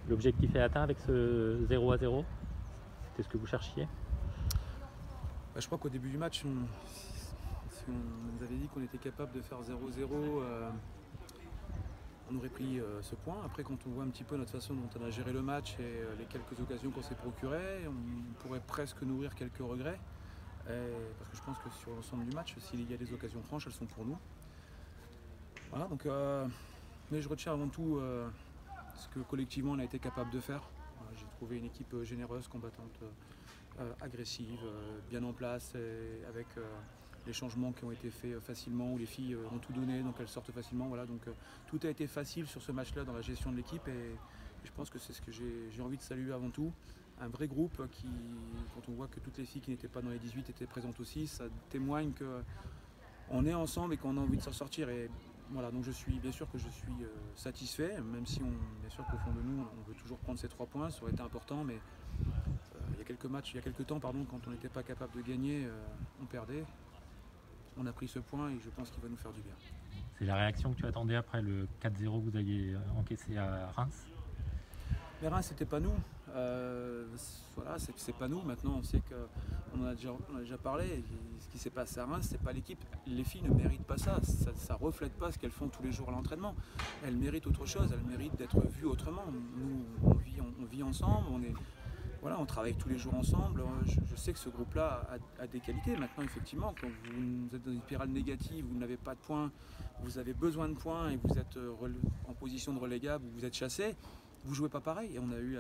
L'objectif est atteint avec ce 0-0? C'était ce que vous cherchiez? Je crois qu'au début du match, si on nous avait dit qu'on était capable de faire 0-0, on aurait pris ce point. Après, quand on voit un petit peu notre façon dont on a géré le match et les quelques occasions qu'on s'est procurées, on pourrait presque nourrir quelques regrets. Parce que je pense que sur l'ensemble du match, s'il y a des occasions franches, elles sont pour nous. Voilà, donc, mais je retiens avant tout ce que collectivement on a été capable de faire. J'ai trouvé une équipe généreuse, combattante, agressive, bien en place, et avec les changements qui ont été faits facilement, où les filles ont tout donné, donc elles sortent facilement. Voilà, donc tout a été facile sur ce match-là dans la gestion de l'équipe, et je pense que c'est ce que j'ai envie de saluer avant tout. Un vrai groupe qui, quand on voit que toutes les filles qui n'étaient pas dans les 18 étaient présentes aussi, ça témoigne qu'on est ensemble et qu'on a envie de s'en sortir. Et voilà, donc bien sûr que je suis satisfait, même si bien sûr qu'au fond de nous, on veut toujours prendre ces 3 points, ça aurait été important, mais il y a quelques temps, quand on n'était pas capable de gagner, on perdait. On a pris ce point et je pense qu'il va nous faire du bien. C'est la réaction que tu attendais après le 4-0 que vous aviez encaissé à Reims? Les Reims, c'était pas nous. Voilà, c'est pas nous. Maintenant, on sait qu'on en a déjà parlé. Et ce qui s'est passé à Reims, c'est pas l'équipe. Les filles ne méritent pas ça. Ça reflète pas ce qu'elles font tous les jours à l'entraînement. Elles méritent autre chose. Elles méritent d'être vues autrement. Nous, on vit ensemble. Voilà, on travaille tous les jours ensemble. Je sais que ce groupe-là a des qualités. Maintenant, effectivement, quand vous êtes dans une spirale négative, vous n'avez pas de points, vous avez besoin de points et vous êtes en position de relégable, vous êtes chassé, vous jouez pas pareil. Et on a eu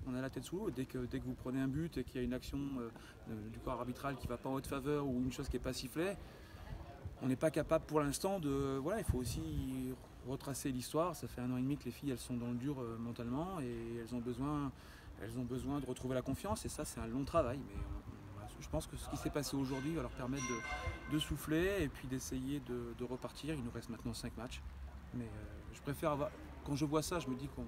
on a la tête sous l'eau. Dès que vous prenez un but et qu'il y a une action du corps arbitral qui ne va pas en votre faveur ou une chose qui n'est pas sifflée, on n'est pas capable pour l'instant de. Voilà, il faut aussi retracer l'histoire. Ça fait 1 an et demi que les filles elles sont dans le dur mentalement et elles ont besoin de retrouver la confiance, et ça c'est un long travail. Mais je pense que ce qui s'est passé aujourd'hui va leur permettre de souffler et puis d'essayer de repartir. Il nous reste maintenant 5 matchs. Mais je préfère quand je vois ça, je me dis qu'on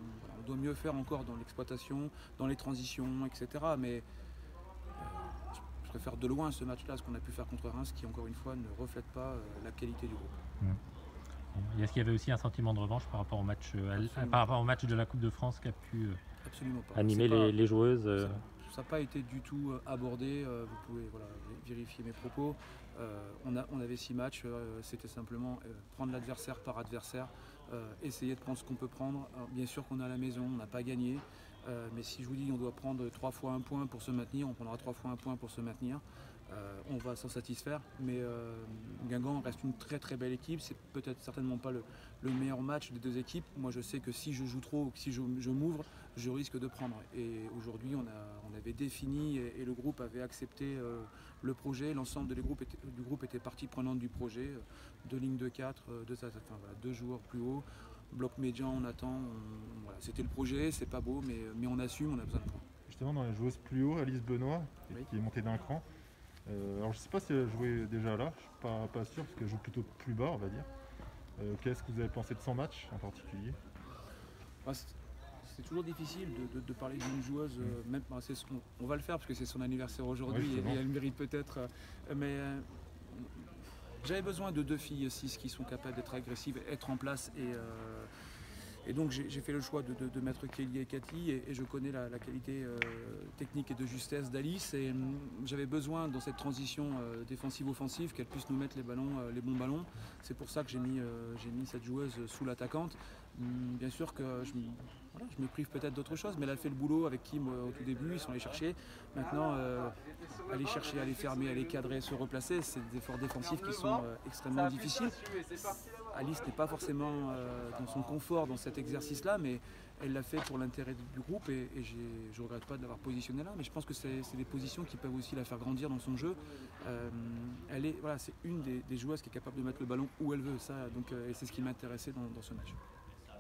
doit mieux faire encore dans l'exploitation, dans les transitions, etc. Mais je préfère de loin ce match-là, ce qu'on a pu faire contre Reims, qui encore une fois ne reflète pas la qualité du groupe. Est-ce qu'il y avait aussi un sentiment de revanche par rapport au match, de la Coupe de France qui a pu animer les joueuses? Ça n'a pas été du tout abordé. Vous pouvez vérifier mes propos. On avait 6 matchs. C'était simplement prendre l'adversaire par adversaire, essayer de prendre ce qu'on peut prendre. Alors, bien sûr qu'on est à la maison, on n'a pas gagné. Mais si je vous dis on doit prendre 3 fois 1 point pour se maintenir, on prendra 3 fois 1 point pour se maintenir. On va s'en satisfaire, mais Guingamp reste une très très belle équipe. C'est peut-être certainement pas le meilleur match des deux équipes. Moi je sais que si je joue trop ou que si je m'ouvre, je risque de prendre. Et aujourd'hui on avait défini et le groupe avait accepté le projet. L'ensemble du groupe était partie prenante du projet. 2 lignes de 4, 2 joueurs plus haut, bloc médian, on attend. C'était le projet, c'est pas beau, mais on assume, on a besoin de points. Justement, dans les joueuses plus haut, Alice Benoît, qui est montée d'un cran. Alors je ne sais pas si elle jouait déjà là, je ne suis pas sûr, parce qu'elle joue plutôt plus bas, on va dire. Qu'est-ce que vous avez pensé de son match en particulier? C'est toujours difficile de parler d'une joueuse, même on va le faire parce que c'est son anniversaire aujourd'hui, et elle mérite peut-être. Mais j'avais besoin de 2 filles 6 qui sont capables d'être agressives, être en place, et donc j'ai fait le choix de mettre Kelly et Cathy, et je connais la qualité technique et de justesse d'Alice, et j'avais besoin dans cette transition défensive-offensive qu'elle puisse nous mettre les bons ballons. C'est pour ça que j'ai mis cette joueuse sous l'attaquante. Bien sûr que je me prive peut-être d'autre chose, mais elle a fait le boulot avec Kim au tout début, ils sont allés chercher. Maintenant, aller chercher, aller fermer, aller cadrer, se replacer, c'est des efforts défensifs qui sont extrêmement difficiles. Alice n'est pas forcément dans son confort dans cet exercice-là, mais elle l'a fait pour l'intérêt du groupe, et je ne regrette pas de l'avoir positionnée là, mais je pense que c'est des positions qui peuvent aussi la faire grandir dans son jeu. C'est une des joueuses qui est capable de mettre le ballon où elle veut, et c'est ce qui m'intéressait dans ce match.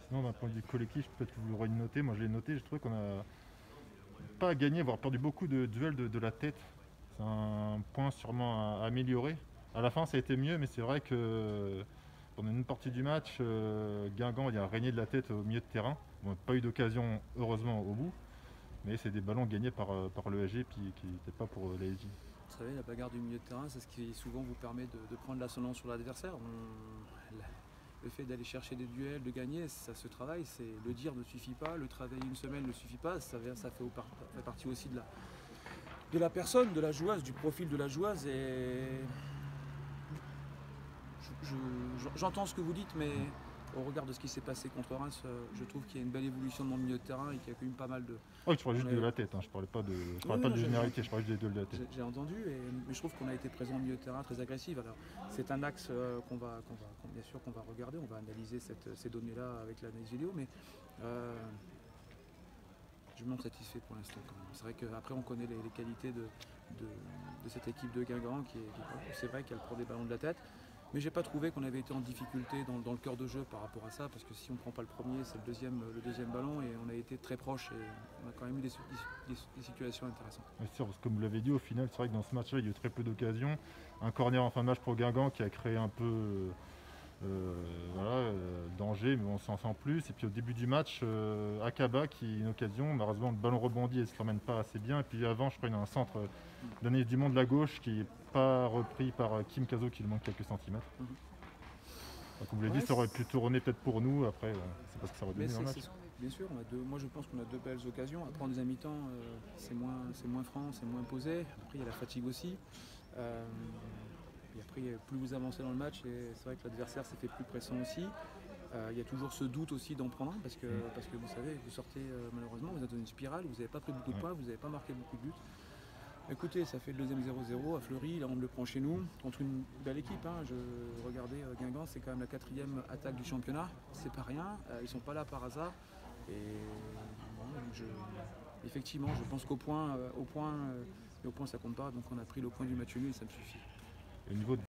Sinon, d'un point de vue collectif, peut-être que vous l'aurez noté, moi je l'ai noté, j'ai trouvé qu'on n'a pas gagné, voire perdu beaucoup de duels de la tête. C'est un point sûrement à améliorer. À la fin, ça a été mieux, mais c'est vrai que pendant une partie du match, Guingamp, il a régné de la tête au milieu de terrain. On n'a pas eu d'occasion, heureusement, au bout, mais c'est des ballons gagnés par l'ESG puis qui n'étaient pas pour l'ASJ. Vous savez, la bagarre du milieu de terrain, c'est ce qui souvent vous permet de prendre l'ascendant sur l'adversaire. le fait d'aller chercher des duels, de gagner, ça se travaille. Le dire ne suffit pas, le travailler une semaine ne suffit pas. Ça fait partie aussi de la personne, de la joueuse, du profil de la joueuse. Et j'entends ce que vous dites, mais au regard de ce qui s'est passé contre Reims, je trouve qu'il y a une belle évolution dans le milieu de terrain et qu'il y a quand même pas mal de... Oui, tu parlais juste de la tête, je parlais pas de généralité, je parlais juste des deux de la tête. J'ai entendu, mais je trouve qu'on a été présent au milieu de terrain, très agressif. Alors, c'est un axe bien sûr qu'on va regarder, on va analyser ces données-là avec l'analyse vidéo, mais je me montre satisfait pour l'instant quand même. C'est vrai qu'après on connaît les qualités de cette équipe de Guingamp, c'est vrai qu'elle prend des ballons de la tête. Mais j'ai pas trouvé qu'on avait été en difficulté dans le cœur de jeu par rapport à ça, parce que si on prend pas le premier, c'est le deuxième ballon, et on a été très proche, et on a quand même eu des situations intéressantes. Bien sûr, parce que comme vous l'avez dit, au final, c'est vrai que dans ce match-là, il y a eu très peu d'occasions. Un corner en fin de match pour Guingamp qui a créé un peu danger, mais on s'en sent plus. Et puis au début du match, Akaba qui a une occasion, malheureusement le ballon rebondit et ne se l'emmène pas assez bien. Et puis avant, je crois qu'il y a un centre d'Anaïs Dumont de la gauche qui n'est pas repris par Kim Cazo qui lui manque quelques centimètres. Donc, comme vous l'avez dit, ça aurait pu tourner peut-être pour nous. Après, c'est parce que ça aurait donné dans le match. Bien sûr, moi je pense qu'on a deux belles occasions. Après en deuxième mi-temps, c'est moins franc, c'est moins posé. Après il y a la fatigue aussi. Et après, plus vous avancez dans le match, et c'est vrai que l'adversaire s'est fait plus pressant aussi. Il y a toujours ce doute aussi d'en prendre un, parce que vous savez, vous sortez malheureusement, vous êtes dans une spirale, vous n'avez pas pris beaucoup de points, vous n'avez pas marqué beaucoup de buts. Écoutez, ça fait le deuxième 0-0 à Fleury, là on le prend chez nous, contre une belle équipe. Je regardais Guingamp, c'est quand même la 4e attaque du championnat, c'est pas rien, ils sont pas là par hasard. Et effectivement, je pense qu'au point ça compte pas, donc on a pris le point du match nul et ça me suffit. Au niveau